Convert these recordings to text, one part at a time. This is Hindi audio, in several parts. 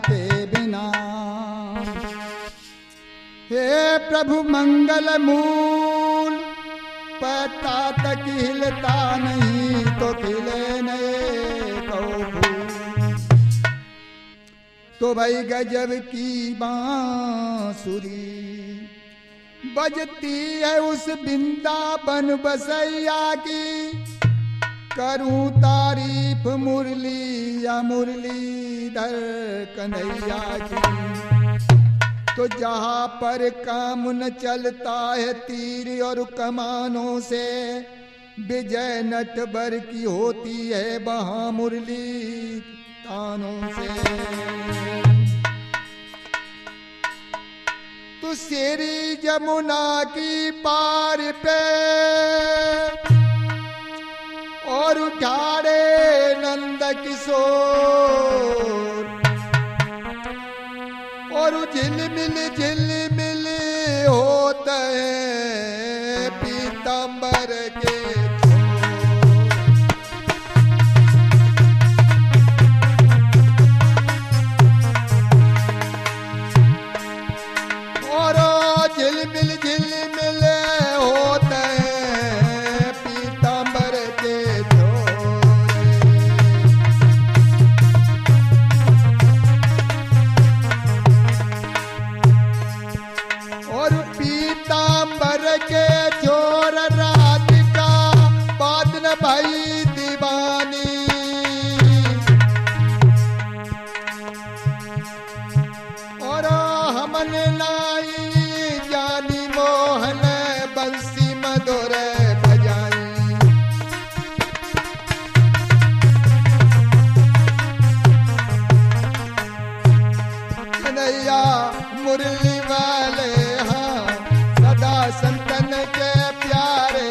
के बिना। हे प्रभु मंगल मूल, पत्ता तक हिलता नहीं तो खिले नए फूल। तो भाई गजब की बांसुरी बजती है उस वृंदावन बसैया की। करूं तारीफ मुरली या मुरलीधर कन्हैया की। तो जहाँ पर काम न चलता है तीर और कमानों से, विजय नटवर की होती है वहाँ मुरली तानों से। तो शेरी जमुना की पार पे और उठाड़े नंद किशोर, और झिलमिल होते हैं पीतांबर के और झिलमिल होते हैं पीतांबर के और पीतांबर के छोर राधिका बादन भाई दीवानी। और हमने लाई जानी मोहन बंसी मधुर बजाई। कन्हैया मुरली वाले संतन के प्यारे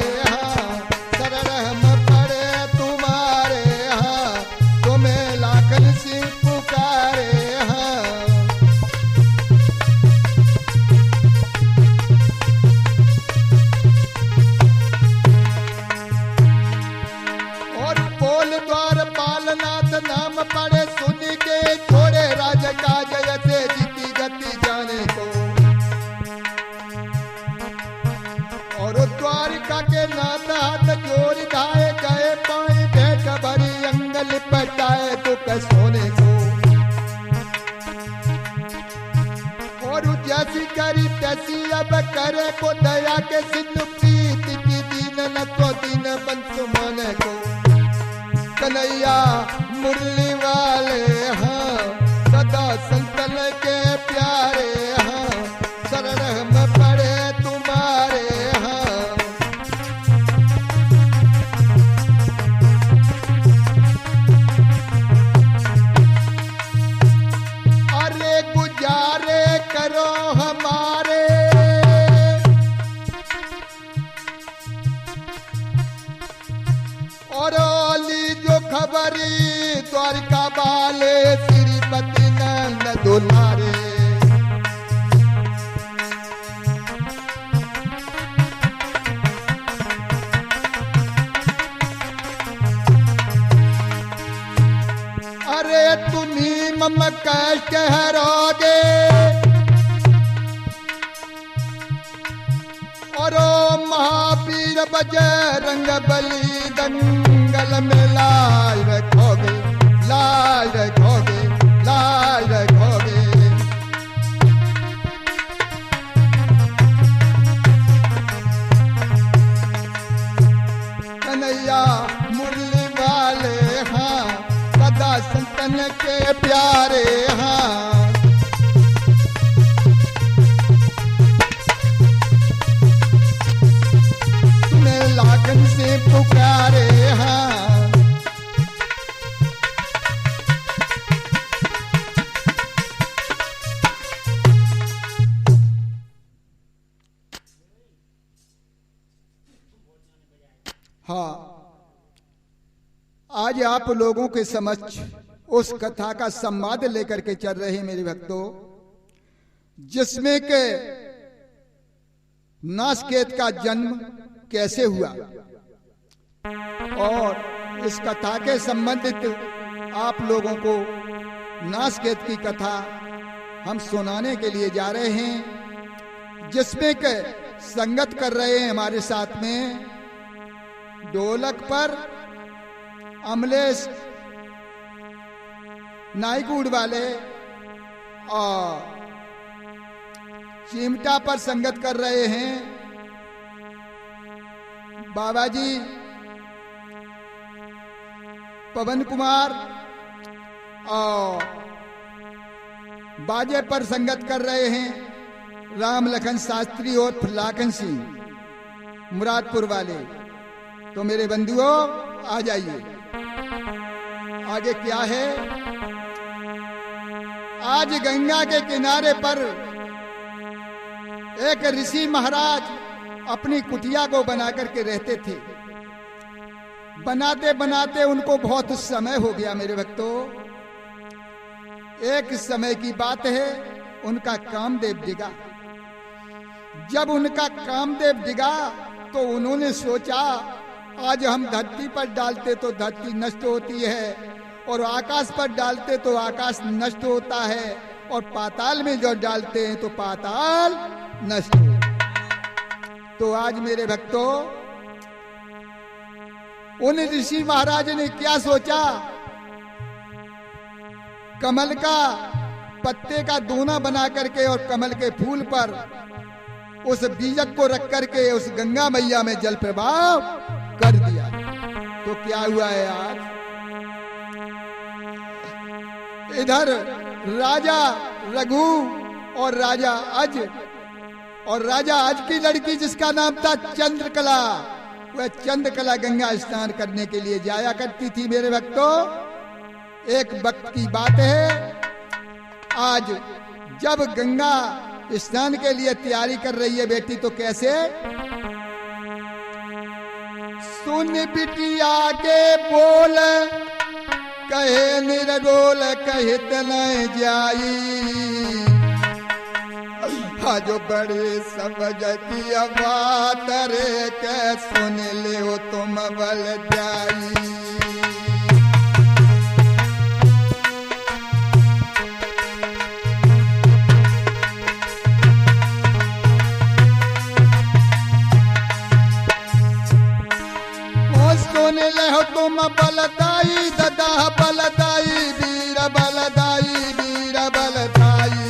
शरण पड़े तुम्हारे तुम्हें लाखन सिंह पुकारे। और बोल द्वार पालनाथ नाम पड़े सुन के छोड़े राज का जय से जीती गति जाने को। और द्वारिका के नाथ हाथ जोड़ गाए गए पाए भेंट भरी अंगल पटाए दुख सोने को। और जैसी करी तैसी अब करे को दया के सिंधु प्रीति की दीन न तो दीन बंसु माने को। कन्हैया मुरली वाले सदा संतन के प्यारे शरण में पड़े तुम्हारे। अरे गुजारे करो हमारे और ली जो खबरी द्वारिका वाले श्रीपति नंद दुलारे। अरे तुम्ही मम कष्ट हरोगे और महावीर बजरंग बली दंगल में लाल रखोगे लाल रखोगे लाल रखोगे। कन्हैया मुरली वाले सदा संतन के प्यारे तुम्हें लागन से पुकारे आज आप लोगों के समक्ष उस कथा का संवाद लेकर के चल रहे मेरे भक्तों, जिसमें के नासकेत का जन्म कैसे हुआ और इस कथा के संबंधित आप लोगों को नासकेत की कथा हम सुनाने के लिए जा रहे हैं, जिसमें के संगत कर रहे हैं हमारे साथ में ढोलक पर अमलेश नाईगुड़ वाले और चिमटा पर संगत कर रहे हैं बाबा जी पवन कुमार, और बाजे पर संगत कर रहे हैं राम लखन शास्त्री और फुलाकन सिंह मुरादपुर वाले। तो मेरे बंधुओं आ जाइए। आगे क्या है, आज गंगा के किनारे पर एक ऋषि महाराज अपनी कुटिया को बना करके रहते थे। बनाते बनाते उनको बहुत समय हो गया मेरे भक्तों। एक समय की बात है, उनका कामदेव डिगा। जब उनका कामदेव डिगा तो उन्होंने सोचा आज हम धरती पर डालते तो धरती नष्ट होती है, और आकाश पर डालते तो आकाश नष्ट होता है, और पाताल में जो डालते हैं तो पाताल नष्ट होता है। तो आज मेरे भक्तों, उन ऋषि महाराज ने क्या सोचा, कमल का पत्ते का दोना बना करके और कमल के फूल पर उस बीजक को रख करके उस गंगा मैया में जल प्रवाह कर दिया। तो क्या हुआ है आज, इधर राजा रघु और राजा अज की लड़की जिसका नाम था चंद्रकला, वह चंद्रकला गंगा स्नान करने के लिए जाया करती थी। मेरे भक्तों, एक वक्त की बात है, आज जब गंगा स्नान के लिए तैयारी कर रही है बेटी, तो कैसे, सुन बिटिया के बोल कहे निरोल कहित न जाई, जो बड़े समझ की बात रे के सुन ले हो तुम बल जाई। सुन ले हो तुम बलदाई ददा बलदाई वीर बलदाई वीर बलदाई,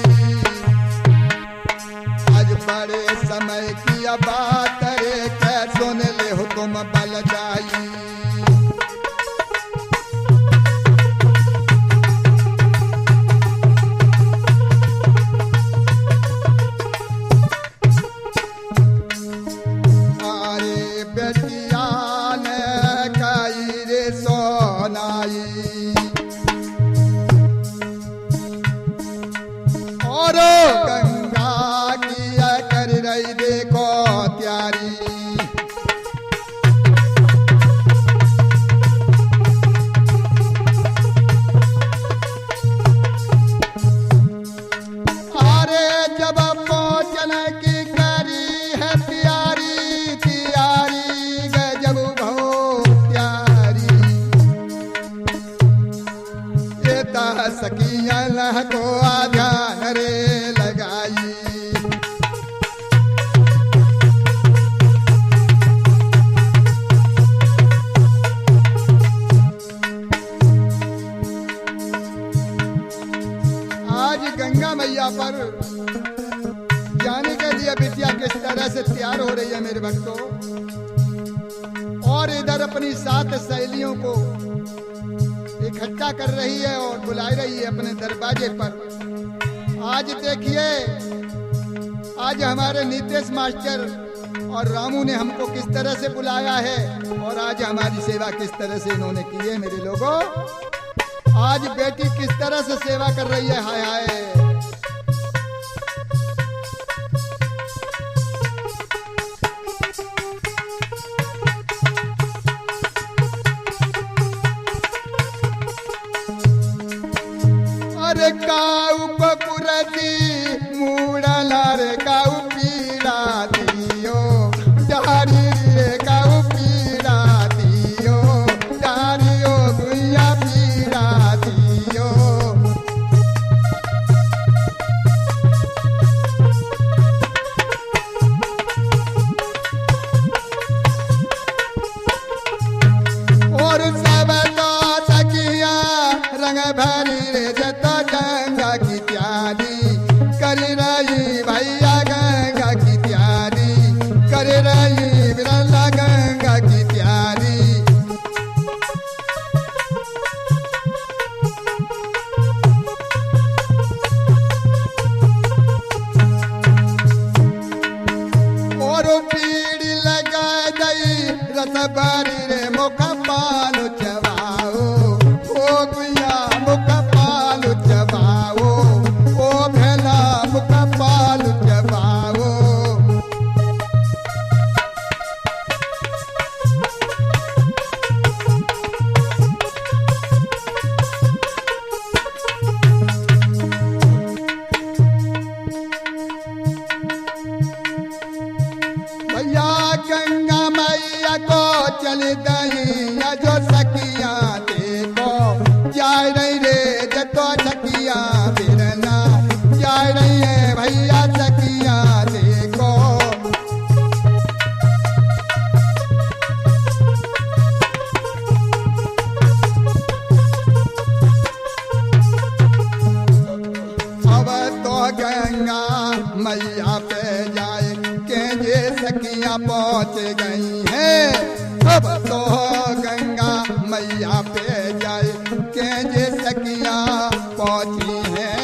बड़े समय की बात रे के सुन ले हो तुम बलदाई। अरे बेटिया ने कई रे सोनाई, और देखो त्यारी, अरे जब पहुंचन की करी है प्यारी प्यारी गजब भो प्यारी, ये सकियन को ध्यान रे लगाई। गंगा मैया पर जाने के लिए बिटिया किस तरह से तैयार हो रही है मेरे भक्तों, और इधर अपनी 7 सहेलियों को इकट्ठा कर रही है और बुला रही है अपने दरवाजे पर। आज देखिए, आज हमारे नीतीश मास्टर और रामू ने हमको किस तरह से बुलाया है, और आज हमारी सेवा किस तरह से इन्होंने की है। मेरे लोगों, आज बेटी किस तरह से सेवा कर रही है, हाय हाय। अरे काऊ को कुरती मूड़ला रे काऊ पीड़ा दियो डारी रे काऊ पीड़ा दियो डारियो गुइया पीड़ा दियो। तो गंगा की तैयारी कर रही भैया, गंगा की तैयारी कर रही बिरला, गंगा की तैयारी। और पीड़ी लगा गई रस बारी रे मुख पालू चबाओ, ओ गुया मुख पालू चबाओ, ओ भेला मुख पालू चबाओ। भैया गंगा मैया को चल दहिया जो सखिया देखो, जाय रही रे जतो सखिया बिरना, जाय रही है भैया सखिया देखो। अब तो गंगा मैया पे जाए के जे सखियां पहुंच गई हैं, अब तो गंगा मैया पे जाए के जे सखियां पहुंची हैं।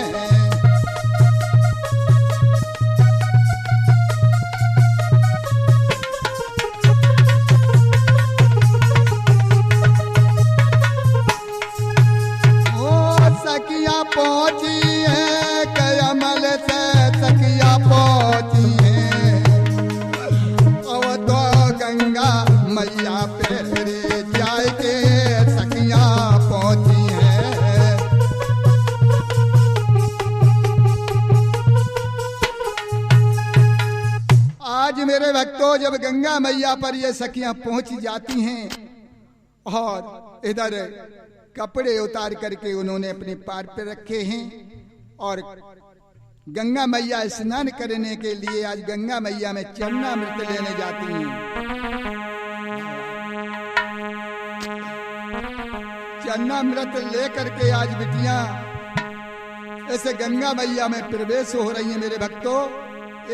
सखियां पहुंची है कमल से, सखियां पहुंची है। अब तो गंगा मैया पे रे जाए के सखियां पहुंची है। आज मेरे भक्तों, जब गंगा मैया पर ये सखियां पहुंच जाती हैं और इधर कपड़े उतार करके उन्होंने अपने पार पे रखे हैं और गंगा मैया स्नान करने के लिए आज गंगा मैया में चरणामृत लेने जाती हैं। चरणामृत लेकर के आज बिटियां ऐसे गंगा मैया में प्रवेश हो रही हैं। मेरे भक्तों,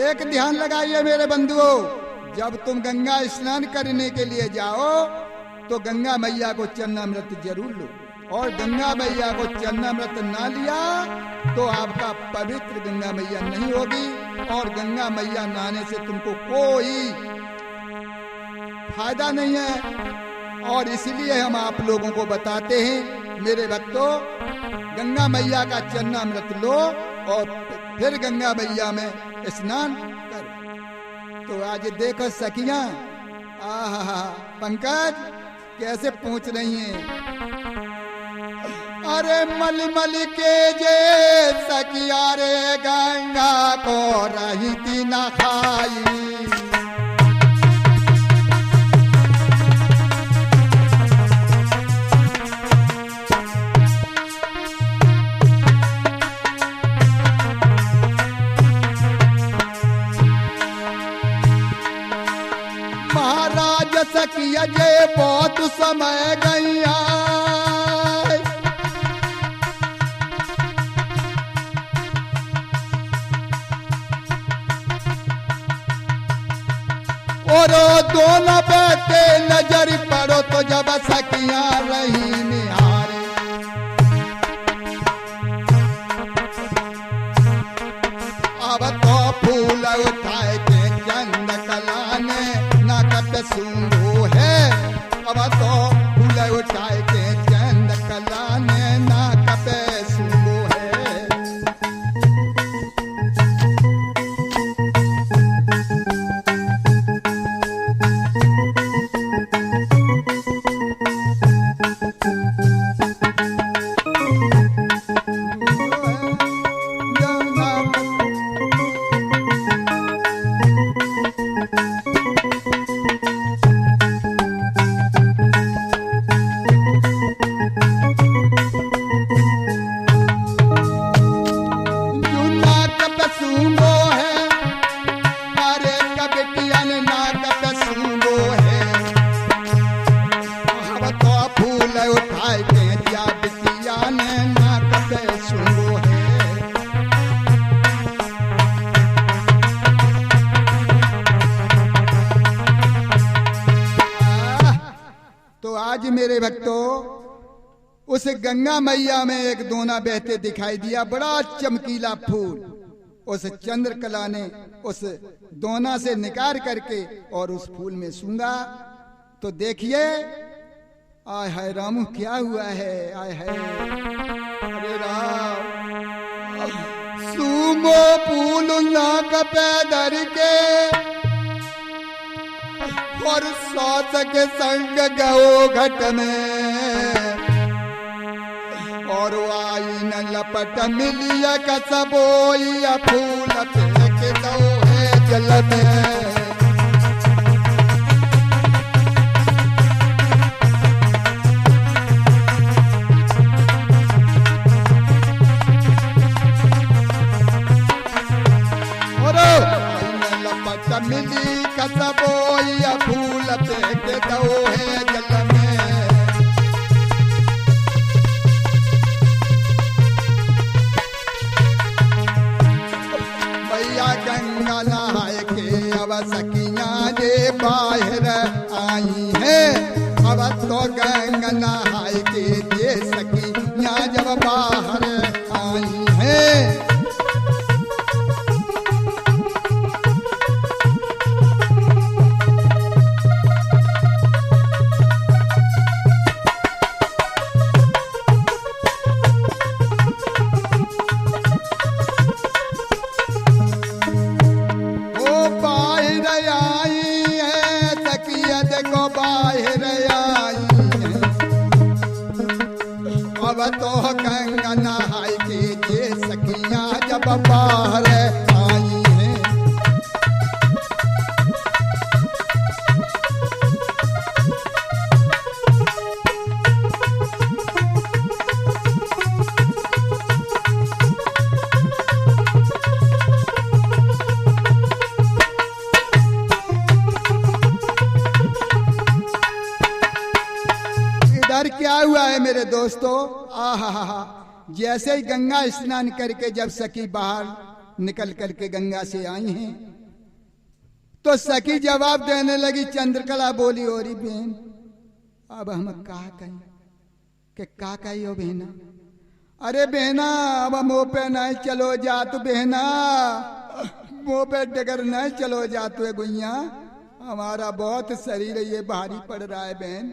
एक ध्यान लगाइए मेरे बंधुओं, जब तुम गंगा स्नान करने के लिए जाओ तो गंगा मैया को चरणामृत जरूर लो, और गंगा मैया को चरणामृत ना लिया तो आपका पवित्र गंगा मैया नहीं होगी, और गंगा मैया नहाने से तुमको कोई फायदा नहीं है। और इसलिए हम आप लोगों को बताते हैं मेरे भक्तों, गंगा मैया का चरणामृत लो और फिर गंगा मैया में स्नान करो। तो आज देखो सखियां, आहा पंकज कैसे पहुंच रही हैं। अरे मल मल के जे सखिया रे गंगा को रही थी न खाई, महाराज सखिया जे बहुत समय गैया, और दोनों बेटे नजर पड़ो तो जब सखियां रही निहारे, अब तो फूल उठाए के चंद कलाने ना कट सूंघो है, अब तो फूल उठाए के चंद कलाने ना कट सूंघो है। सुंगो है। तो आज मेरे भक्तों उस गंगा मैया में एक दोना बहते दिखाई दिया, बड़ा चमकीला फूल। उस चंद्रकला ने उस दोना से निकाल करके और उस फूल में सूंघा तो देखिए, आय हाय रामू क्या हुआ है, आय हाय अरे राम। सूमो फूल नाक पे धर के और सास के संग गओ घट में, और आई न लपट मिलिया कसबोइया फूल फेंक दो है जल में। मिली कसबोइया फूल फेंक दो है जल में। भैया गंगा नहाए के अब सखियां जे बाहर आई है, अब तो गंगा नहाए के जे सखियां जब बाहर आई है। तो गंगा नहाई के जे सखियां जब बाहर आई हैं। इधर क्या हुआ है मेरे दोस्तों, आहा, जैसे ही गंगा स्नान करके जब सखी बाहर निकल करके गंगा से आई हैं तो सखी जवाब देने लगी। चंद्रकला बोली, ओरी बहन अब हम का कहें कि का कही हो बहना। अरे बहना अब मुँह पे नहीं चलो जा तू, बहना मुँह पे डगर नहीं चलो जा तू है गुइया, हमारा बहुत शरीर ये भारी पड़ रहा है बहन।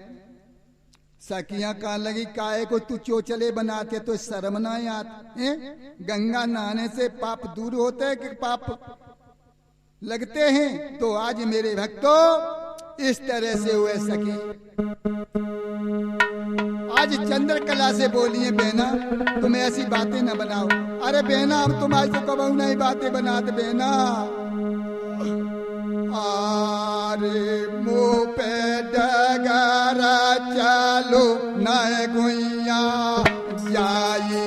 सखियां कहने लगी, काहे को तू चोचले बनाते तो शर्म ना आते? गंगा नहाने से पाप दूर होते हैं कि पाप लगते हैं? तो आज मेरे भक्तों इस तरह से हुए सखी आज चंद्रकला से बोलिए, बहना तुम ऐसी बातें न बनाओ। अरे बहना हम तुम्हारे से कबहू नहीं बातें बनाते बहना। आरे मुँह पे डगर चलो न गुइया जाई।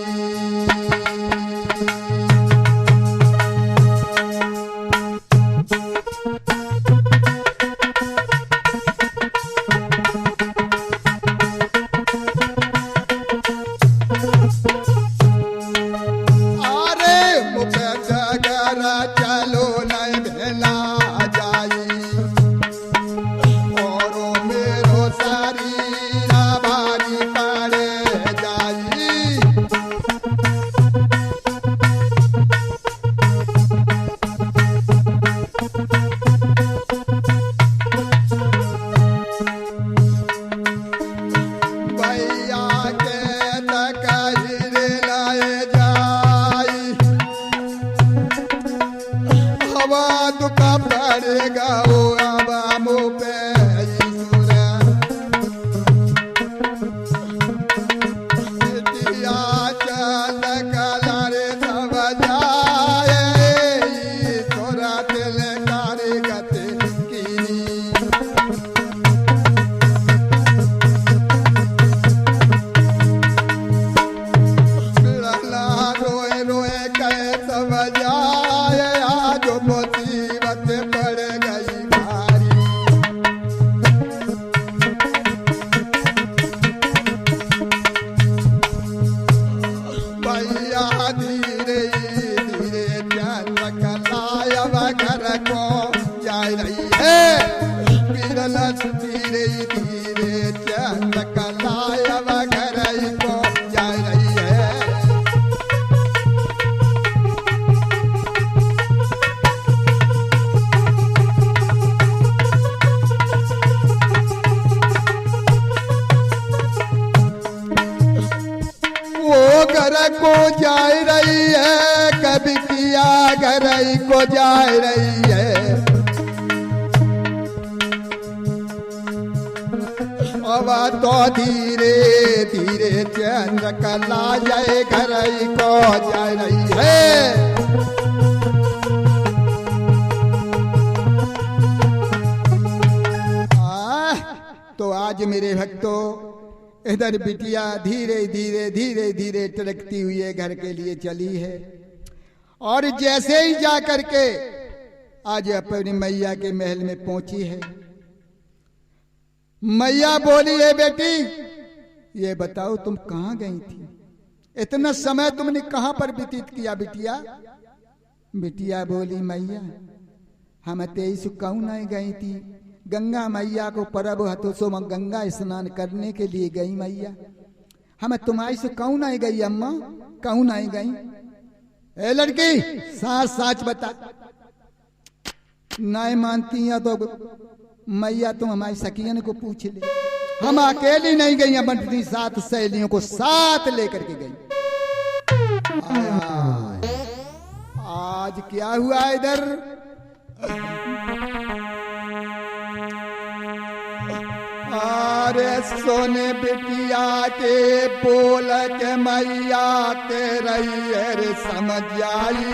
मुसीबत पड़ गई। धीरे धीरे चंद्र कलाया घर को जा रही है बिरलस धीरे धीरे चंद्र कलाया घर को जा रही है। वो घर को जा रही है कभी किया घर को जा रही है। अब तो धीरे धीरे चंद्र कला जाए घर को जा रही है। तो आज मेरे भक्तों इधर बिटिया धीरे धीरे धीरे धीरे टरकती हुई घर के लिए चली है और जैसे ही जा करके आज अपनी मैया के महल में पहुंची है। मैया बोली है बेटी ये बताओ तुम कहां गई थी, इतना समय तुमने कहां पर व्यतीत किया बिटिया। बिटिया बोली मैया हम तेईस कौन नहीं गई थी, गंगा मैया को परब हतो सो गंगा स्नान करने के लिए गई मैया। हम तुम्हारी से कौन आई गई अम्मा, कौन आई गई। ए लड़की साच साच बता, नहीं मानती है तो मैया तुम हमारी सखियन को पूछ ले। हम अकेली नहीं गई, अपनी 7 सहेलियों को साथ लेकर के गई। आज क्या हुआ इधर, अरे सोने बिटिया के बोल के मैया के रही रे समझ आई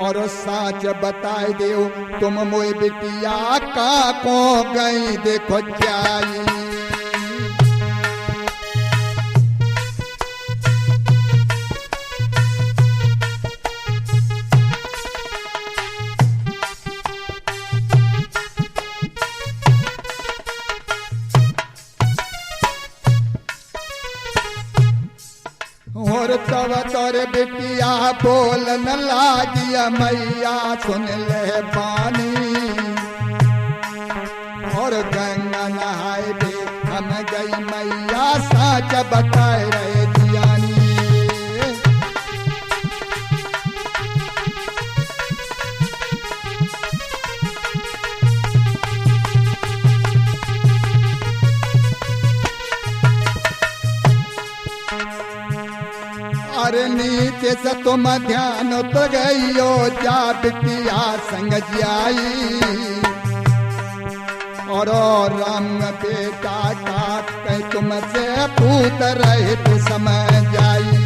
और साच बताए दो तुम मोए बिटिया का को गई देखो जाई। और तब तोरे बिटिया बोल न लागिया मैया सुन ले पानी और गंगा नहाए दे हम गई मैया साच बताए रहे जियानी। अरे नीचे से तुम ध्यान तो गईयो जा बिटिया संग जाई और रंग बेटा काट के तुमसे पूत रहे तो समय जाई।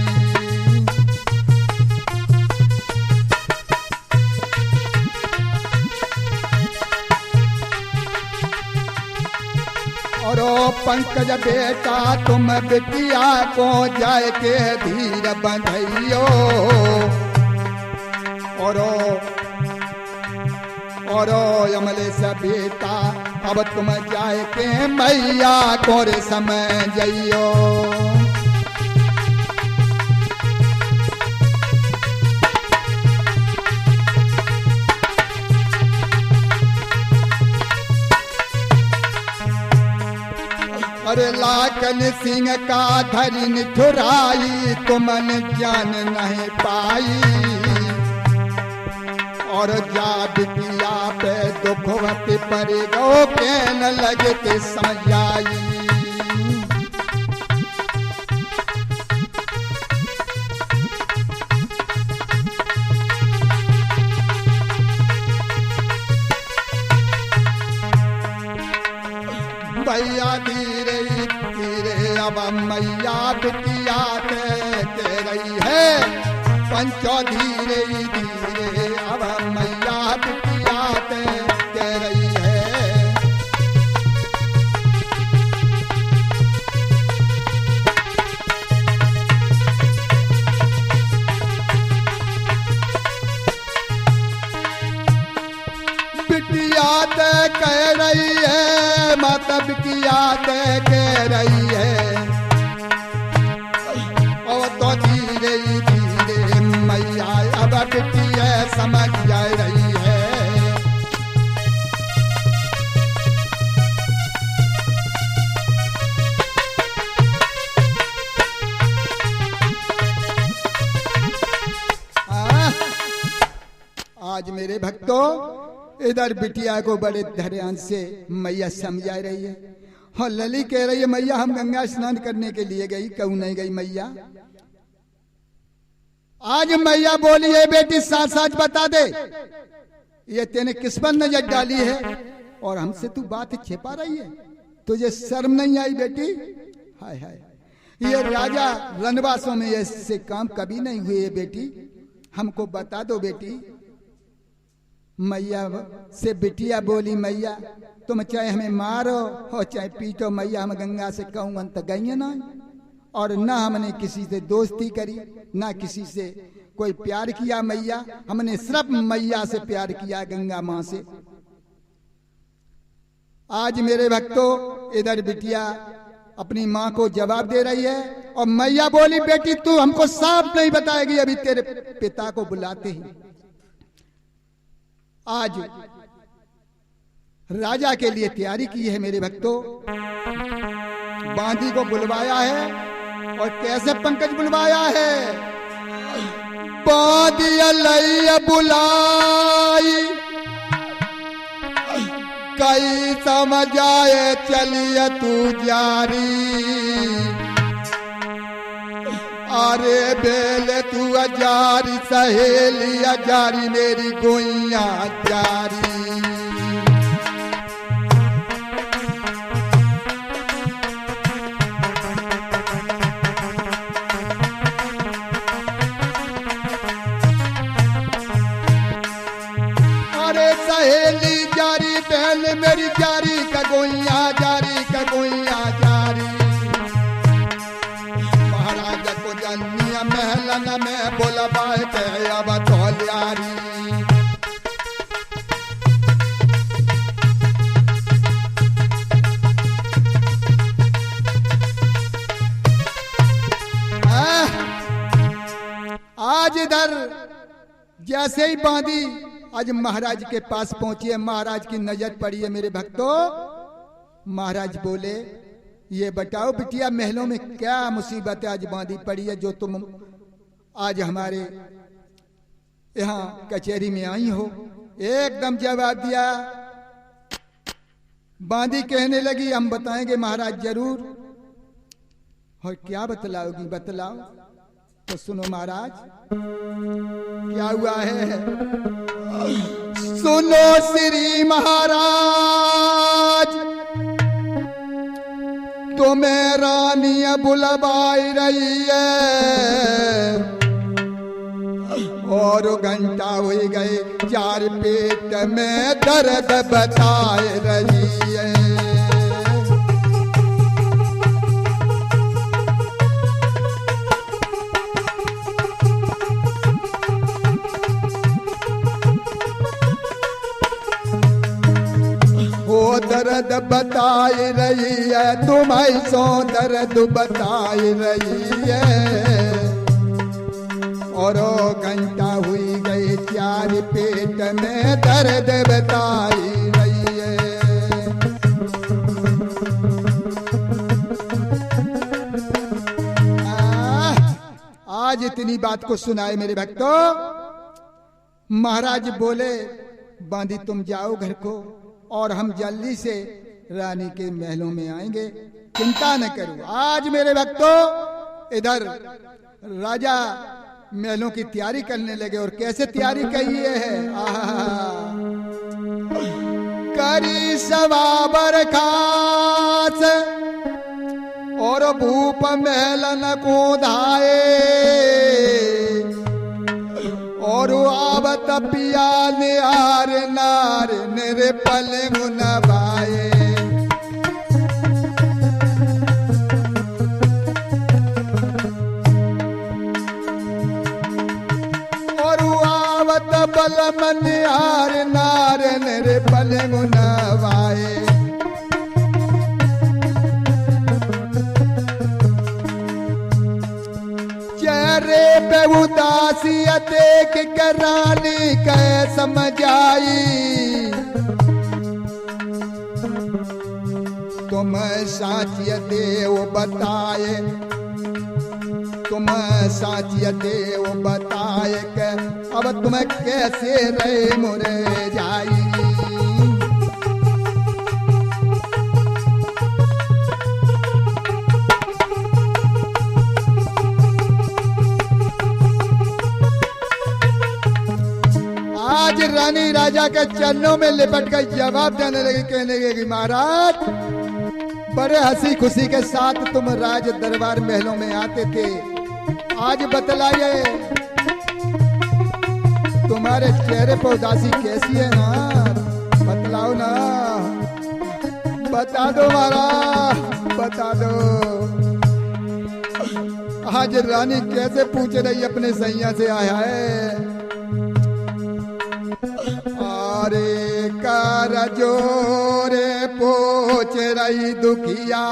और पंकज बेटा तुम बिटिया को जाए के धीर बंधइयो और अमले से बेटा अब तुम जाए के मैया को रे समय जइयो। अरे लाकन सिंह का धरिन ठुराई तुमन जान नहीं पाई और जा बिटिया पे दुखवती पर गो के न लगे ते समझ आई। भैया धीरे धीरे अब मैया बिटिया के रही है पंचो धीरे धीरे अब मैया बिटिया के रही है। बिटिया कह रही है माता बिटिया कह रही है और तो धीरे धीरे मैया अब बिटिया समझ जा रही है। आज मेरे भक्तों इधर बिटिया को बड़े ध्यान से मैया समझा रही है और लली कह रही है मैया हम गंगा स्नान करने के लिए गई, क्यों नहीं गई मैया? आज मैया बोली है बेटी साथ साथ बता दे, ये तेने किस पर नजर डाली है और हमसे तू बात छिपा रही है? तुझे शर्म नहीं आई बेटी? हाय हाय, ये राजा रणवासों में ऐसे काम कभी नहीं हुए है बेटी, हमको बता दो बेटी। मैया से बिटिया बोली मैया तुम चाहे हमें मारो और चाहे पीटो मैया, हम गंगा से कहूँ अंत गई ना, और ना हमने किसी से दोस्ती करी ना किसी से कोई प्यार किया मैया, हमने सिर्फ मैया से प्यार किया, गंगा माँ से। आज मेरे भक्तों इधर बिटिया अपनी माँ को जवाब दे रही है और मैया बोली बेटी तू हमको साफ नहीं बताएगी, अभी तेरे पिता को बुलाते ही। आज राजा के लिए तैयारी की है मेरे भक्तों, बांदी को बुलवाया है और कैसे पंकज बुलवाया है? बांदी लई बुलाई कई समझाए चलिए तू जारी, अरे बेल तू अजारी सहेली अजारी मेरी गोइया जारी। अरे सहेली जारी बेल मेरी जारी कगोइया जारी कगोइया जारी। महलन में बोलबा के अब तोलियारी, आज इधर जैसे ही बांदी आज महाराज के पास पहुंची है, महाराज की नजर पड़ी है मेरे भक्तों। महाराज बोले ये बताओ बिटिया महलों में क्या मुसीबत है आज बांधी पड़ी है जो तुम आज हमारे यहाँ कचहरी में आई हो? एकदम जवाब दिया। बांधी कहने लगी हम बताएंगे महाराज जरूर। और क्या बतलाओगी? बतलाओ तो सुनो महाराज क्या हुआ है। सुनो श्री महाराज तुम्हें रानी बुलवाई रही है और घंटा हो गए चार पेट में दर्द बताए रही है। वो दर्द बताई रही है तुम्हारी सो दर्द बताई रही है और घंटा हुई गई चार पेट में दर्द बताई रही है। आज इतनी बात को सुनाए मेरे भक्तों। महाराज बोले बांदी तुम जाओ घर को और हम जल्दी से रानी के महलों में आएंगे, चिंता न करो। आज मेरे भक्तों इधर राजा महलों की तैयारी करने लगे और कैसे तैयारी कही है। करी सवाबर खास और भूप महलन को धाए और आवत पिया निहार नार निरे पलंग नवाए। और आवत बलम निहार नार निरे पलंग नवाए। चेहरे पे उदासी देख के रानी कै समझाई, तुम साचिय देव बताए, तुम साचिय देव बताए के अब तुम कैसे रहे मोरे जाई। आज रानी राजा के चरणों में लिपट कर जवाब देने लगी, कहने लगी महाराज बड़े हंसी खुशी के साथ तुम राज दरबार महलों में आते थे, आज बतलाइए तुम्हारे चेहरे पर उदासी कैसी है ना, बतलाओ ना, बता दो महाराज बता दो। आज रानी कैसे पूछ रही अपने सैया से आया है, अरे कर जोरे पूछ रही दुखिया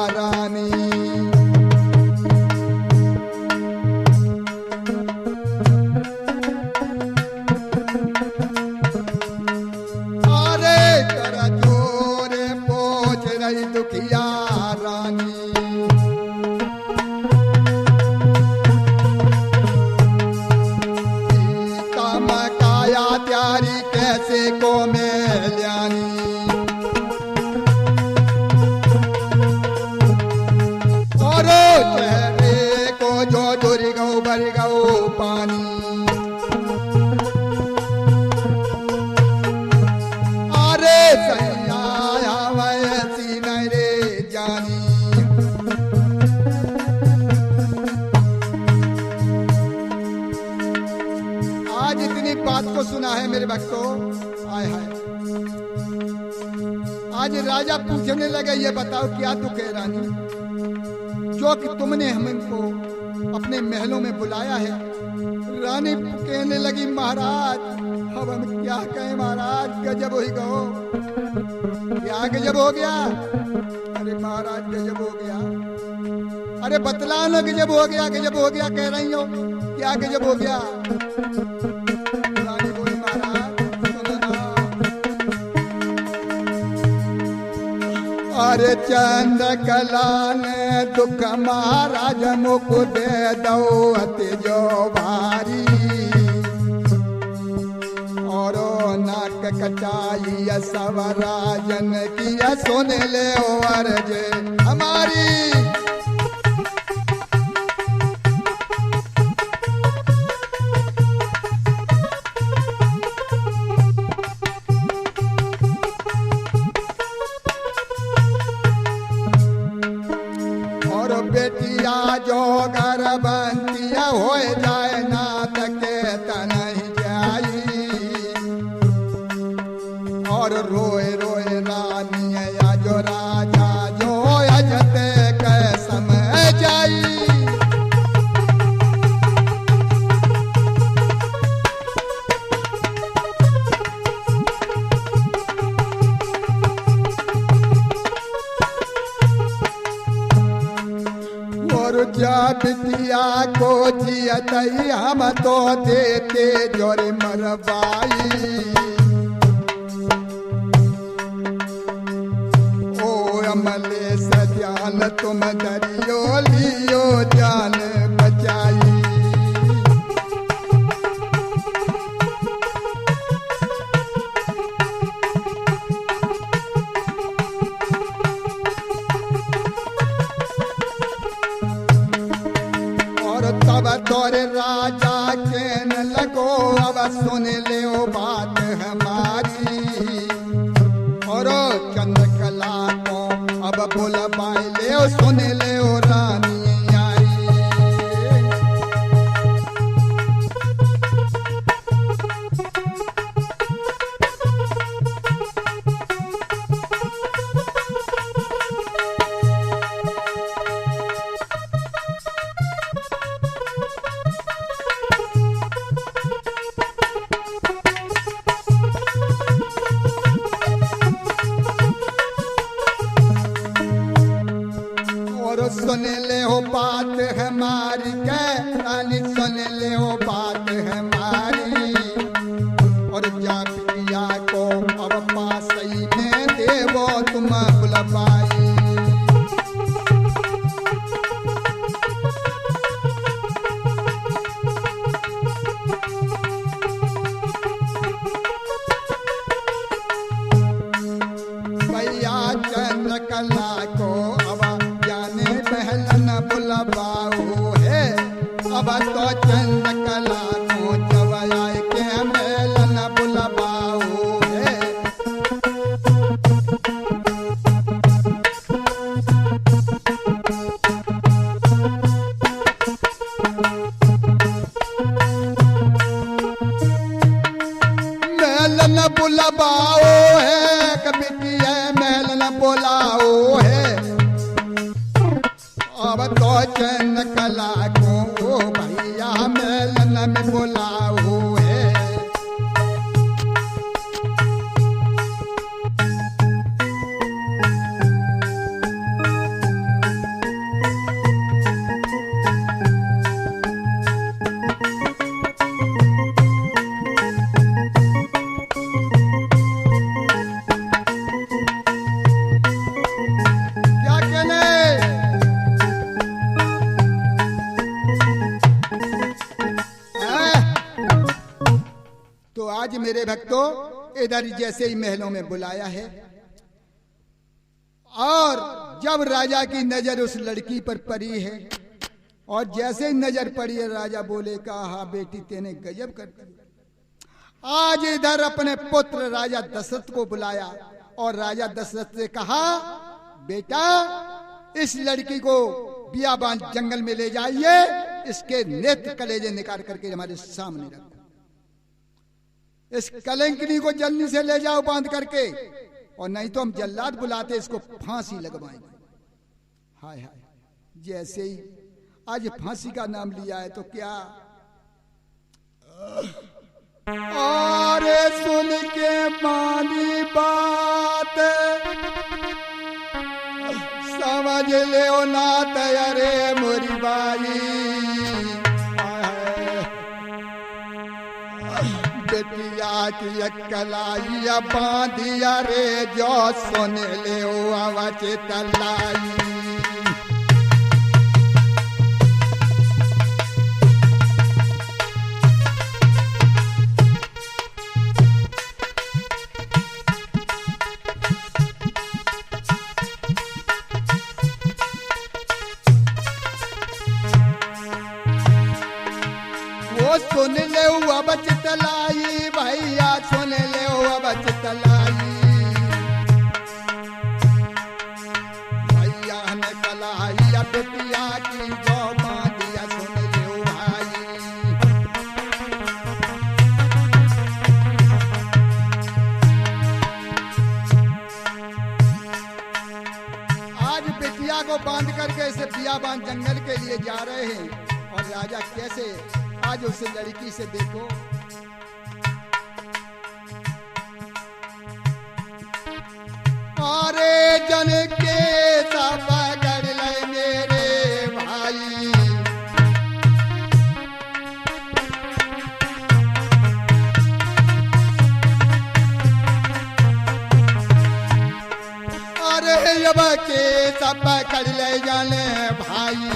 रानी, अरे कर जोरे पूछ रही दुखिया रानी, त्यारी कैसे को मेल्यानी, और चेहरे को जो दुरी गौ भर गौ पानी, अरे सैया वैसी नहीं रे जानी। आज इतनी बात को सुना है मेरे भक्तों, आय हाय। आज राजा पूछने लगे ये बताओ क्या दुख है रानी, जो कि तुमने हमको अपने महलों में बुलाया है। रानी कहने लगी महाराज अब हम क्या कहें महाराज, गजब हो ही गो, क्या गजब हो गया, अरे महाराज गजब हो गया, अरे बतला ना गजब हो गया, गजब हो गया कह रही हो, क्या गजब हो गया। रानी बोली महाराज सुनो ना, अरे चंद्रकला ने दुख महाराज मुख दे दो अति जो भारी, और नाक कटाई सब राजन की सुन ले अर्ज हमारी। बेटिया जो गर्भवतिया हो जाए नाथ के तनहि जाई, और रोए रोए रानी या जो राजा जो अजते के समय जाई। बिटिया को जियतई हम तो देते जोरे मरवाई, ओ अमले सजान तुम दरियो लियो जान बचाई। तब तोरे राजा के न लगो अब सुन ले ओ बात हमारी, और चंद्रकला को अब बुलवाई ले ओ सुन ले ओ रानी आई। सुन रानी सुन ले वो बात हमारी, और जा पिया को अब पास ही में देवो तुम बुलवाई। भैया चंद्रकला को अब जाने पहलन बुलवाओ है, अब तो चंद्रकला को जब आए के मेलन बुलवाओ है। मेलन बुलवाओ है, कभी मेलन बुलाओ है, अब तो चंद्रकला को भैया मेलन में बुलाओ है। क्या कहने तो आज मेरे भक्तों इधर जैसे ही महलों में बुलाया है, और जब राजा की नजर उस लड़की पर पड़ी है, और जैसे ही नजर पड़ी है राजा बोले कहा बेटी तेने गजब कर दिया। आज इधर अपने पुत्र राजा दशरथ को बुलाया और राजा दशरथ से कहा बेटा इस लड़की को बियाबान जंगल में ले जाइए, इसके नेत्र कलेजे निकाल करके हमारे सामने रखो, इस कलंकनी को जल्दी से ले जाओ बांध करके, और नहीं तो हम जल्लाद बुलाते इसको फांसी लगवाएंगे। हाय हाय, जैसे ही आज फांसी का नाम लिया है तो क्या और सुन के मानी बात समझ ले ओ ना तयरे मोरी बाई, बेटिया की अकलाई बांधिया रे जो सुन ले ओ आवाज तलाई। सुन ले अब चितलाई भैया, सुन ले अब चितलाई, भैया ने कलाई बेटिया की जो बांधिया सुन ले भाई। आज बेटिया को बांध करके इसे बियाबान जंगल के लिए जा रहे हैं, और राजा कैसे आज उस लड़की से देखो अरे जन के सब पकड़ ले मेरे भाई, अरे अब के सब पकड़ ले जाने भाई,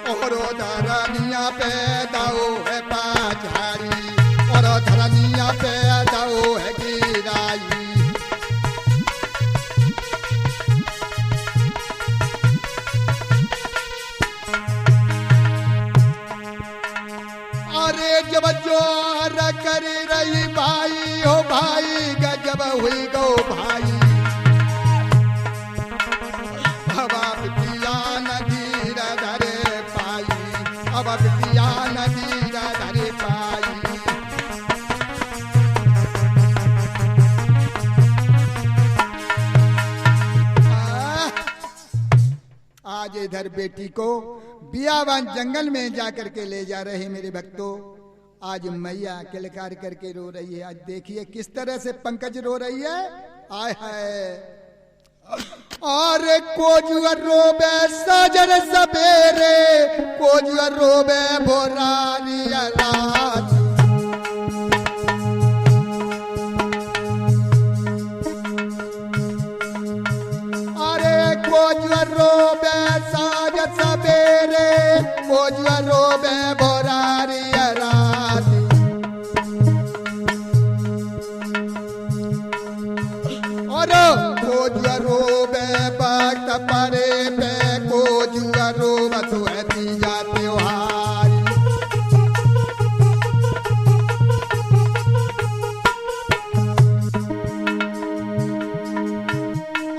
और धरनिया पे दाओ है पाछारी, और धरनिया पे दाओ है गिराई। अरे जब जोर कर रही भाई हो भाई, गजब हुई गो भाई, हवा पिया नदी धरे पाई, अब पिया नदी धरे पाई। आज इधर बेटी को बियाबान जंगल में जाकर के ले जा रहे मेरे भक्तों। आज मैया किलकार करके रो रही है। आज देखिए किस तरह से पंकज रो रही है। आय हाय और कोजुआ रोबे सजर सवेरे, कोजुआ रोबे भोरारिया रात। अरे कोजुआ रोबे सजर सवेरे, कोजुआ रोबे भोरारिया रात। और कोजुआ रोबे भक्त परे पे, कोजुआ रोबे सुहती जा त्योहार।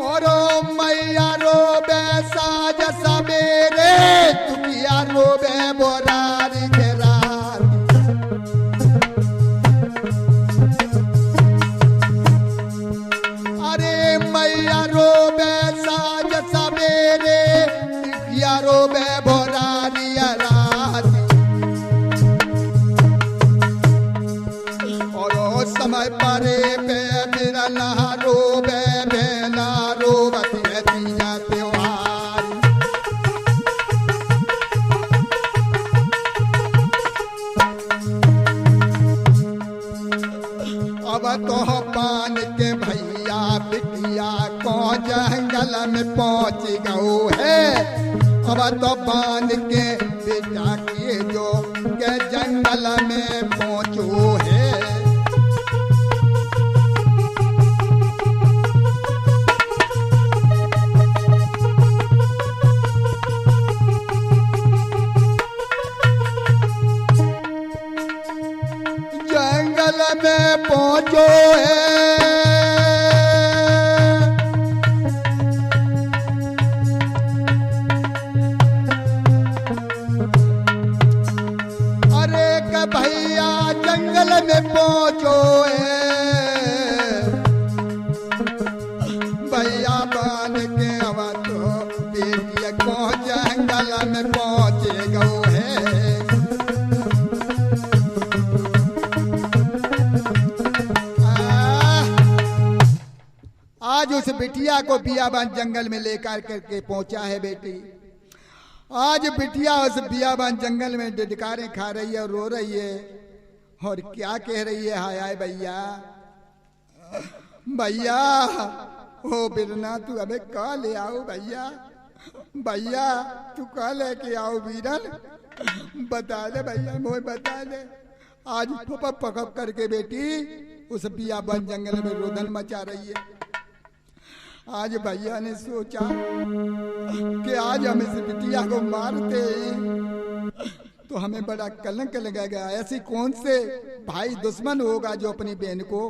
और मैया रोबे साज सवेरे, तुकिया रोबे बोरारी के रात। अरे मैया रोबे साज सवेरे, तुकिया रोबे बोरारी रात। और समय परे पे बिरला रोबे बेला रोबती रहती जा त्योहार। अब तो पान के भैया बिटिया को जंगल में पहुंच गओ है। अब तो पान के बेटा के जो के जंगल में पहुंचो है। जंगल में पहुंचो है। अरे का भैया जंगल में पहुंचो है। भैया बन के अब तो बेटिया को जंगल में पहुंचे गो है। आज उस बिटिया को बियाबान जंगल में लेकर करके पहुंचा है बेटी। आज बिटिया उस बियाबान जंगल में डिडकारें खा रही है और रो रही है। और क्या कह रही है, हाय हाय भैया भैया, ओ बिरना तू हमें कहा ले आओ भैया, भैया तू कहा लेके आओ वीरन, बता दे भैया मोह बता दे। आज पकप पकप करके बेटी उस बियाबान जंगल में रोदन मचा रही है। आज भैया ने सोचा कि आज हम इस बिटिया को मारते तो हमें बड़ा कलंक लगेगा। ऐसी कौन से भाई दुश्मन होगा जो अपनी बहन को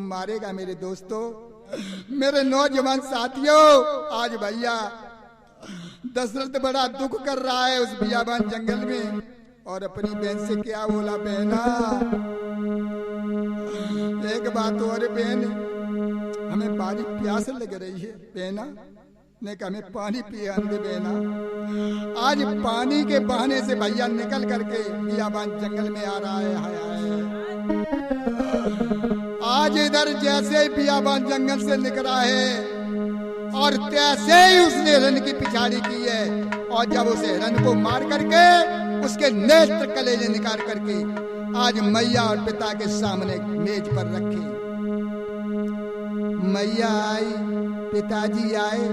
मारेगा। मेरे दोस्तों, मेरे नौजवान साथियों, आज भैया दशरथ बड़ा दुख कर रहा है उस बियाबान जंगल में। और अपनी बहन से क्या बोला, बहना एक बात और बहन, हमें पानी प्यास लग रही है बहना ने कहा हमें पानी पिया दे बहना। आज पानी के बहाने से भैया निकल करके बियाबान जंगल में आ रहा है। हाय हाय, आज इधर जैसे ही बियाबान जंगल से निकला है और तैसे ही उसने हिरन की पिछाड़ी की है। और जब उस हिरन को मार करके उसके नेत्र कलेजे निकाल करके आज मैया और पिता के सामने मेज पर रखे। मैया आई, पिताजी आए।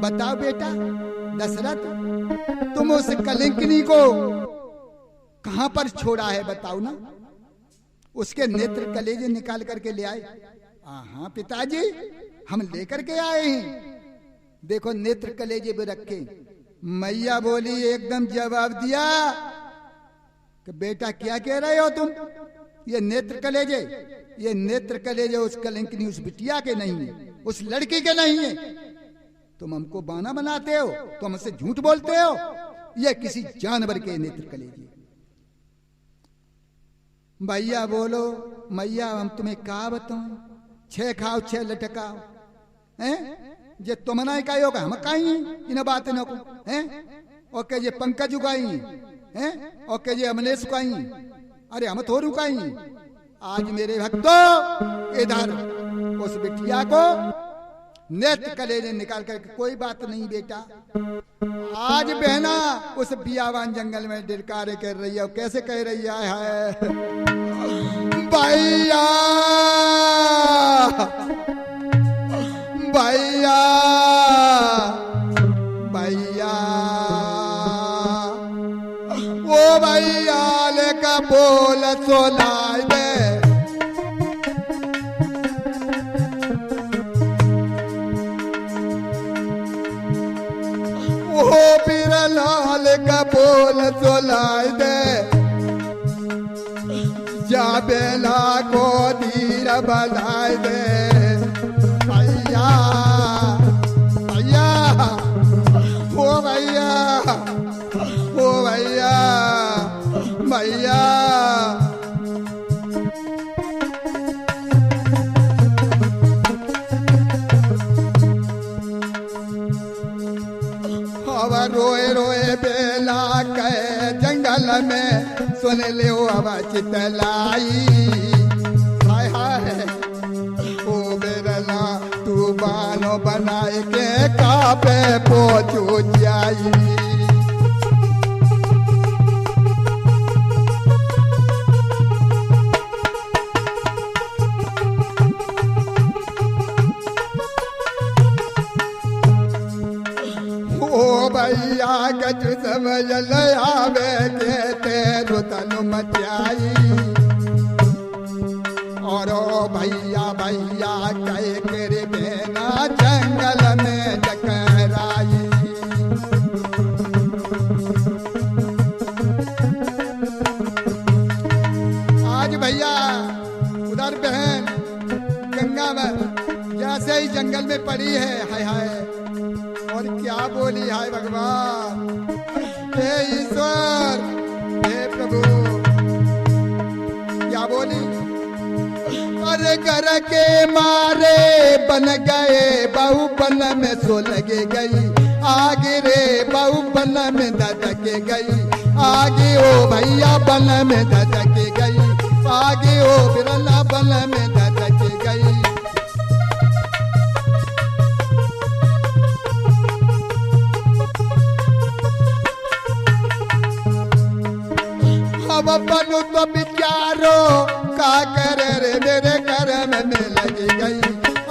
बताओ बेटा दशरथ, तुम उस कलिंकिनी को कहां पर छोड़ा है, बताओ ना। उसके नेत्र कलेजे निकाल करके ले आए। हाँ पिताजी, हम लेकर के आए हैं। देखो नेत्र कलेजे भी रखे। मैया बोली, एकदम जवाब दिया कि बेटा क्या कह रहे हो तुम। ये नेत्र कलेजे, ये नेत्र कलेजे उस कलिंकिनी उस बिटिया के नहीं है, उस लड़की के नहीं है। तुम हमको बाना बनाते हो, तुम हमसे झूठ बोलते हो। ये किसी जानवर के नेत्र कलेजे। भैया बोलो, मैया हम तुम्हें कहा बताऊं, 6 खाओ 6 लटकाओ हैं। जे तुम ना इकाई होगा हम काई इन बात न को हैं। ओके जे पंकज उगाई हैं, ओके जे अमलेश उगाई, अरे हम थोड़ू काई। आज मेरे भक्तों इधर उस बिटिया को नेत्र कलेजे निकाल कर, कोई बात नहीं बेटा। आज बहना उस बियावान जंगल में डिरकारे कर रही है, कैसे कह रही है भैया भैया भैया, ओ भैया लेकर बोल सोलाई दे, ओ बिरलाल का बोल सोलाई दे, जा बेला को धीर बधाई दे। भैया भैया ओ भैया ओ भैया भैया, रोए रोए बेला के जंगल में सुन ले अब चितलाई, हाय हाय ओ बेरला तू बानो बनाए के कापे पोचू जाई। भैया गज समझ ले आवे के तेरू तनु मचाई, और भैया भैया कह कर बेना जंगल में टकराई। आज भैया उधर बहन गंगा में जैसे ही जंगल में पड़ी है, हाय हाय, और क्या बोली हाय भगवान, हे ईश्वर, हे प्रभु, क्या बोली, अरे घर के मारे बन गए बहु बन में सो लगे गई, आगे रे बहु बन में धधके गई, आगे ओ भैया बन में धधके गई, आगे ओ बिरला बन में धधके गई। अब बनो तो बिचारो का करे रे, मेरे कर्म में लगी गई,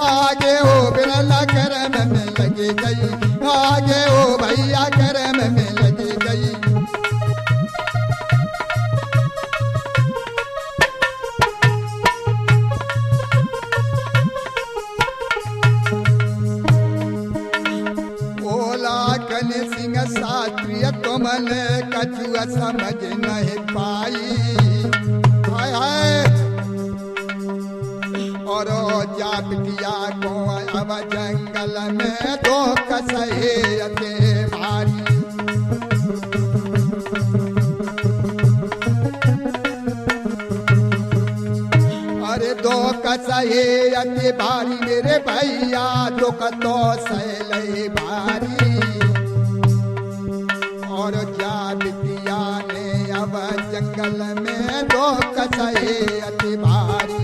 आगे हो बिरला कर्म में लगी गई, आगे हो भैया कर्म में लगी गई। ओला कन सिंह शास्त्रीय तुमने कछुआ समझ नहीं पाई, हाय हाय, और जा बिटिया को अब जंगल में दो कसहे अते भारी, अरे दो कसहे अते भारी मेरे भैया, दुख तो सहले भारी, और जा बिटिया ने अब जंगल में दो कसहे अति भारी।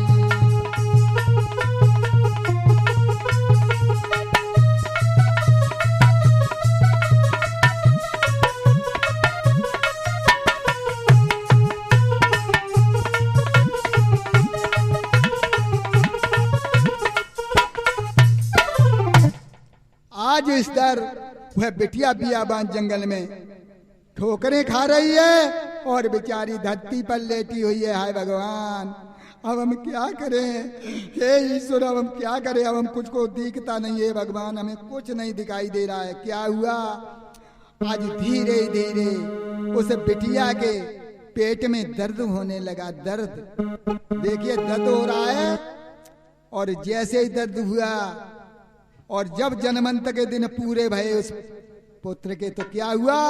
आज इस दर वह बिटिया बियाबान जंगल में ठोकरें खा रही है और बेचारी धरती पर लेटी हुई है, हाय भगवान, अब हम क्या करें, हे ईश्वर अब हम क्या करें, अब हम कुछ को दिखता नहीं है भगवान, हमें कुछ नहीं दिखाई दे रहा है। क्या हुआ, आज धीरे धीरे उस बिटिया के पेट में दर्द होने लगा, दर्द देखिए दर्द हो रहा है, और जैसे ही दर्द हुआ और जब जन्मंत के दिन पूरे भये उस पुत्र के, तो क्या हुआ,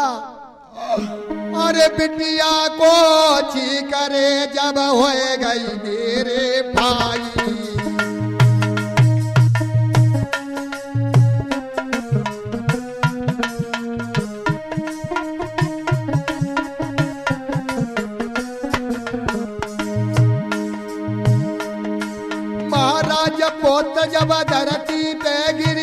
अरे बिटिया को छी करे जब हो गई मेरे भाई, महाराज पोत जब धरती पे गिर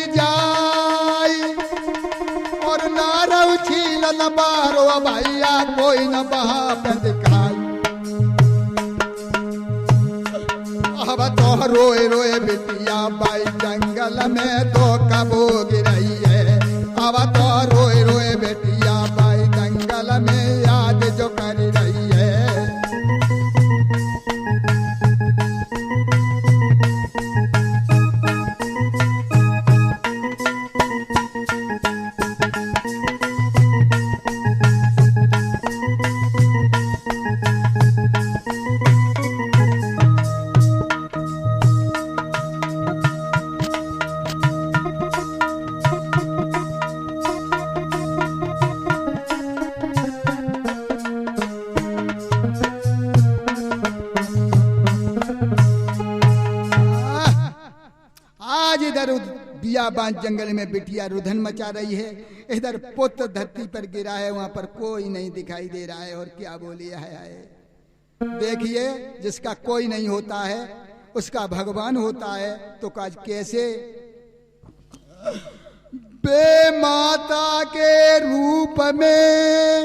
बारो भैया कोई न बाप दिखाई। अब तो रोए रोए बिटिया बाई जंगल में तो कबो गिरई है। अब तो रोए रोए बेटिया बाई जंगल में याद जो कर रही है। बियाबान जंगल में बिटिया रुधन मचा रही है। इधर पुत्र धरती पर गिरा है, वहां पर कोई नहीं दिखाई दे रहा है। और क्या बोलिया है देखिए, जिसका कोई नहीं होता है उसका भगवान होता है। तो काज कैसे बे माता के रूप में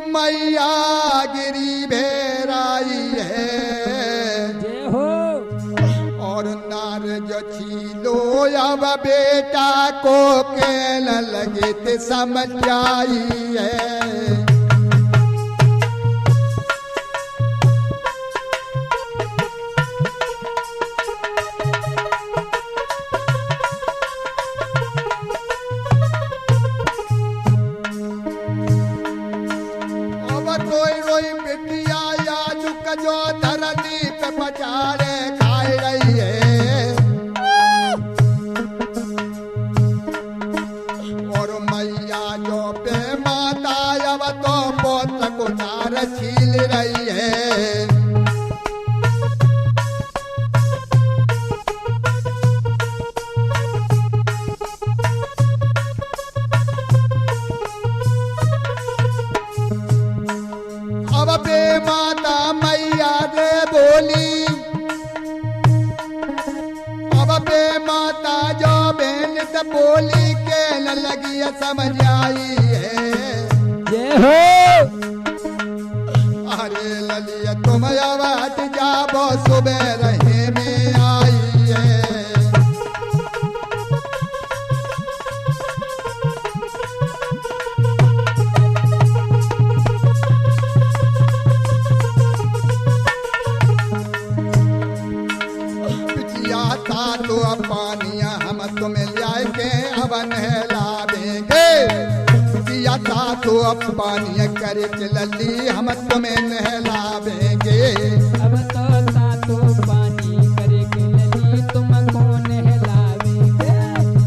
मैया गिरी भेराई है। और नार जो छीलो अब बेटा को केल लगे ते समझ आई है। अब रोई रोई बिटिया या झुक जो धरती पे पचाड़े खाई रही है। और मैया जो पे माता अब तो पोत्र को नार छील रही है। अब बे माता मैया दे बोली, अब बे माता जो बहन से बोली के न लगी समझ आई है। जय हो। अरे ललिया तुम अब हट जाबो सुबह रहे में आई है। तो अब पानिया हम तुम्हें लाए के अब नहलावेंगे। पिया था तो अब पानी करे के लली हम तुम्हें नहलावेंगे। अब तो पानी करे के लली तुमको नहलावेंगे।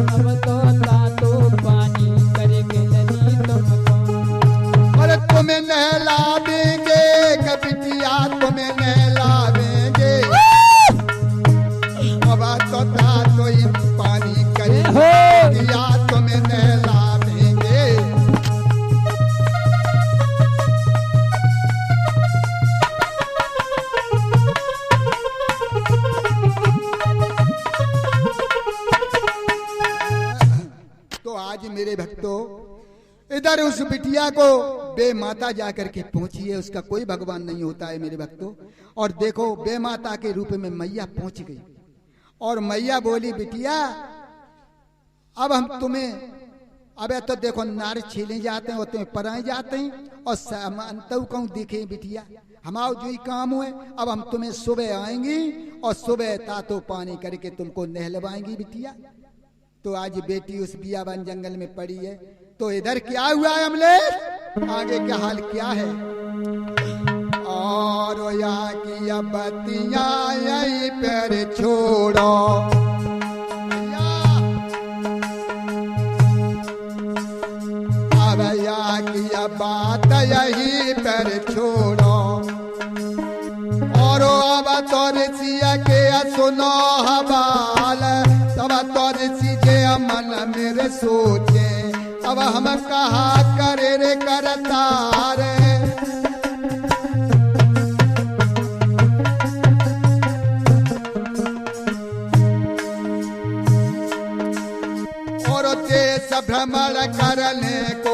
अब तो पानी करे के लली तुमको। और तुम्हें नहलावेंगे कबिटिया तुम्हें नहलावेंगे। तो पानी करे या तुम्हें नहलावेंगे। तो आज मेरे भक्तों इधर उस बिटिया को बे माता जाकर के पहुंची है। उसका कोई भगवान नहीं होता है मेरे भक्तों। और देखो बे माता के रूप में मैया पहुंच गई। और मैया बोली बिटिया अब हम तुम्हें, अब तो देखो नार छीले जाते हैं और तुम्हें पराए जाते हैं और सामान तो कहूँ दिखे बिटिया हमारा जो ही काम हुए। अब हम तुम्हें सुबह आएंगी और सुबह तातो पानी करके तुमको नहलवाएंगी बिटिया। तो आज बेटी उस बियाबान जंगल में पड़ी है। तो इधर क्या हुआ है अमलेश, आगे क्या हाल क्या है। और या की बतिया यही पर छोड़ो। अब या की बात यही पर छोड़ो। और अब तोर सिया के सुनो हवाल, तब तोर सी के मन मेरे सोचे। अब हम कहा करे रे करता रे। भ्रमण करने को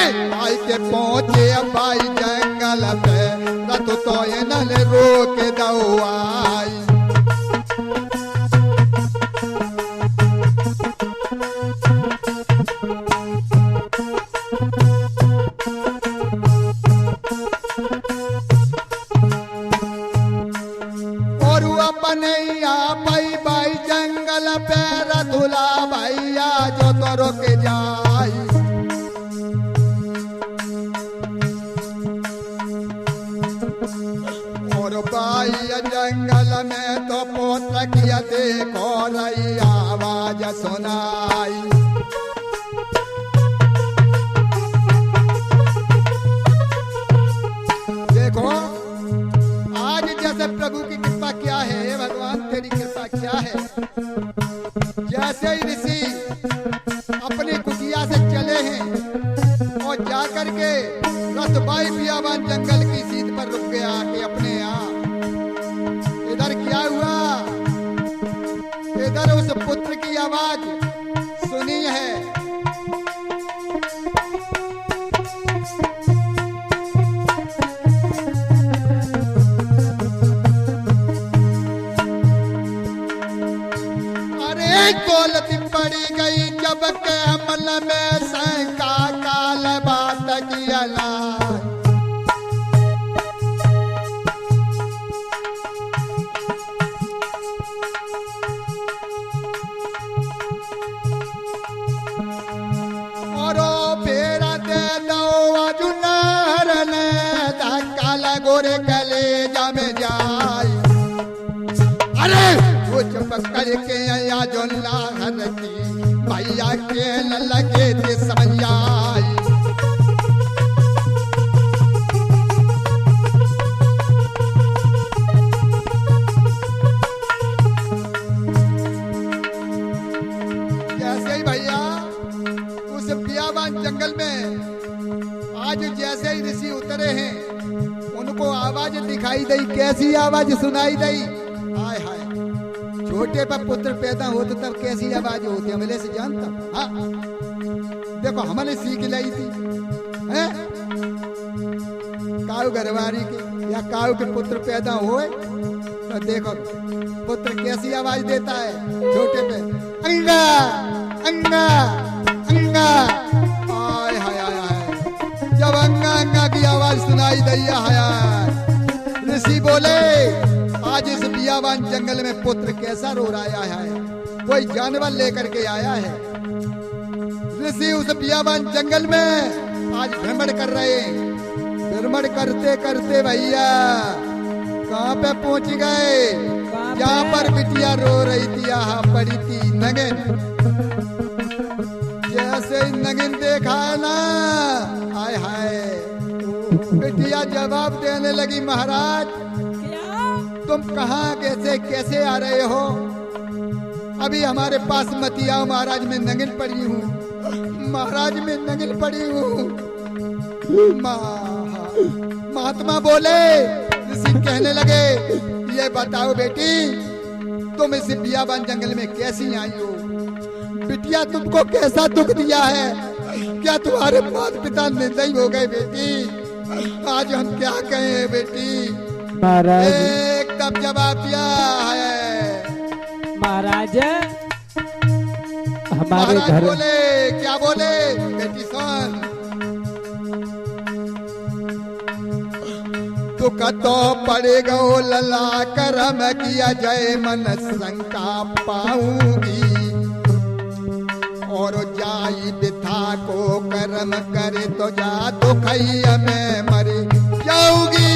आई के पहुंचे भाई जंगल पे रथ तो ये नल रोक दो आई और अपनैया भाई भाई जंगल पे रथुला भैया जो तो रोक जाई और भाई जंगल में तो पोत्र किया देखो रही आवाज सुनाई देखो आज जैसे प्रभु की कृपा क्या है हे भगवान तेरी कृपा क्या है जैसे ही ऋषि अपनी कुटिया से चले हैं और जाकर के रथबाई बियाबान जंगल की सीध पर रुक गया कि अपने यहाँ इधर क्या हुआ इधर उस पुत्र की आवाज सुनी है दौलत पड़ी गई जब के मन में शंका काल बात किया और फेरा दे दो अजुनर ने धक्का लगोरे कलेजा में जाए अरे पकड़ के आया जो लाहर की भैया के लगे थे समझाई जैसे ही भैया उस बियाबान जंगल में आज जैसे ही ऋषि उतरे हैं उनको आवाज दिखाई दी कैसी आवाज सुनाई दी हाय हाय छोटे पर पुत्र पैदा हो तो तब कैसी आवाज होती हमले से जानता हाँ देखो हमने सीख ली थी हैं काऊ घरवारी के या काऊ के पुत्र पैदा हुए तो देखो पुत्र कैसी आवाज देता है छोटे पे अंगा अंगा अंगा हाय हाय हाय जब अंगा अंगा की आवाज सुनाई दैया हाय ऋषि बोले आज इस बियाबान जंगल में पुत्र कैसा रो रहा है कोई जानवर लेकर के आया है ऋषि उस बियाबान जंगल में आज भ्रमण कर रहे हैं भ्रमण करते करते भैया कहाँ पे पहुंच गए जहाँ पर बिटिया रो रही थी यहाँ पड़ी थी नगिन जैसे ही नगिन देखा ना हाय हाय बिटिया जवाब देने लगी महाराज तुम कहाँ कैसे कैसे आ रहे हो अभी हमारे पास मत आओ महाराज मैं नगिन पड़ी हूँ महाराज मैं नगिन पड़ी हूँ महात्मा बोले ऋषि कहने लगे ये बताओ बेटी तुम इस बियाबान जंगल में कैसी आई हो बिटिया तुमको कैसा दुख दिया है क्या तुम्हारे माता पिता निर्दयी हो गए बेटी आज हम क्या कहें बेटी एकदम जवाब दिया है महाराज हमारे महाराज घर बोले क्या बोले बेटी सुन दुख तो पड़ेगा लला करम किया जय मन शंका पाऊंगी और जाई बिथा को कर्म करे तो जा दुखैया में मर जाऊंगी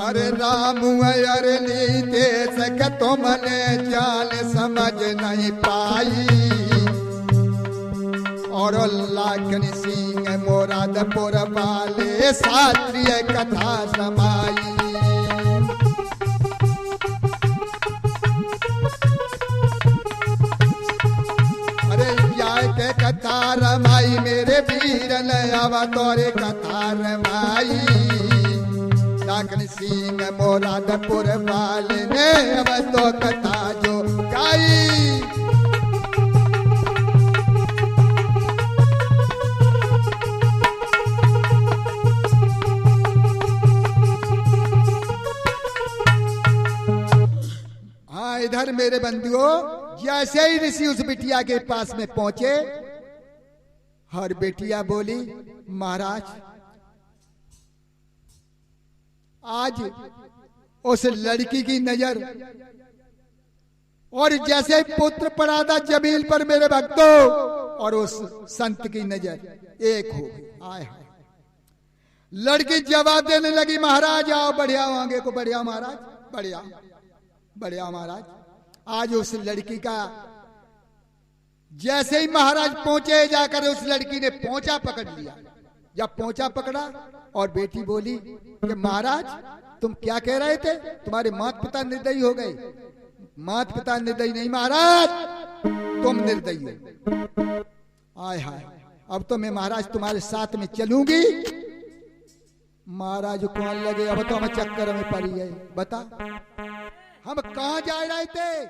अरे राम अरे नीते सक तुमने चाल समझ नहीं पाई और लाखन सिंह मोरादपुर वाले शास्त्रीय कथा समाई अरे क्या के कथा रमाई मेरे वीर ने अब तोरे कथा रमाई लाखन सिंह मोरादपुर वाले ने अब तो कथा जो गाई। हाँ, इधर मेरे बंधुओं, जैसे ही ऋषि उस बिटिया के पास में पहुंचे, हर बेटिया बोली, महाराज आज उस लड़की की नजर और जैसे पुत्र पड़ा था जमीन पर मेरे भक्तों, और उस संत की नजर एक हो गई। आए हाय, लड़की जवाब देने लगी, महाराज आओ, बढ़िया आगे को, बढ़िया महाराज, बढ़िया बढ़िया महाराज। आज उस लड़की का जैसे ही महाराज पहुंचे, जाकर उस लड़की ने पोंछा पकड़ लिया। जब पोंछा पकड़ा और बेटी बोली कि महाराज तुम क्या कह रहे थे, तुम्हारे माता पिता निर्दयी हो गए। माता पिता निर्दयी नहीं महाराज, तुम निर्दयी हो। आय हाय, अब तो मैं महाराज तुम्हारे साथ में चलूंगी। महाराज कौन लगे, अब तो हम चक्कर में पड़ गए। बता हम कहां जा रहे थे।